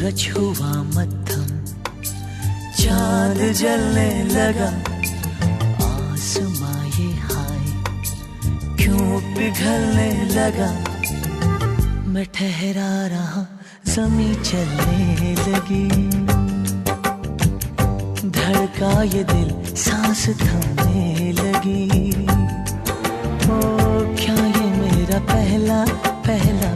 सूरज हुआ मद्धम, चांद जलने लगा, आसमां ये हाय क्यों पिघलने लगा। मैं ठहरा रहा, ज़मीं चलने लगी, धड़का ये दिल, सांस थमने लगी। ओ क्या ये मेरा पहला पहला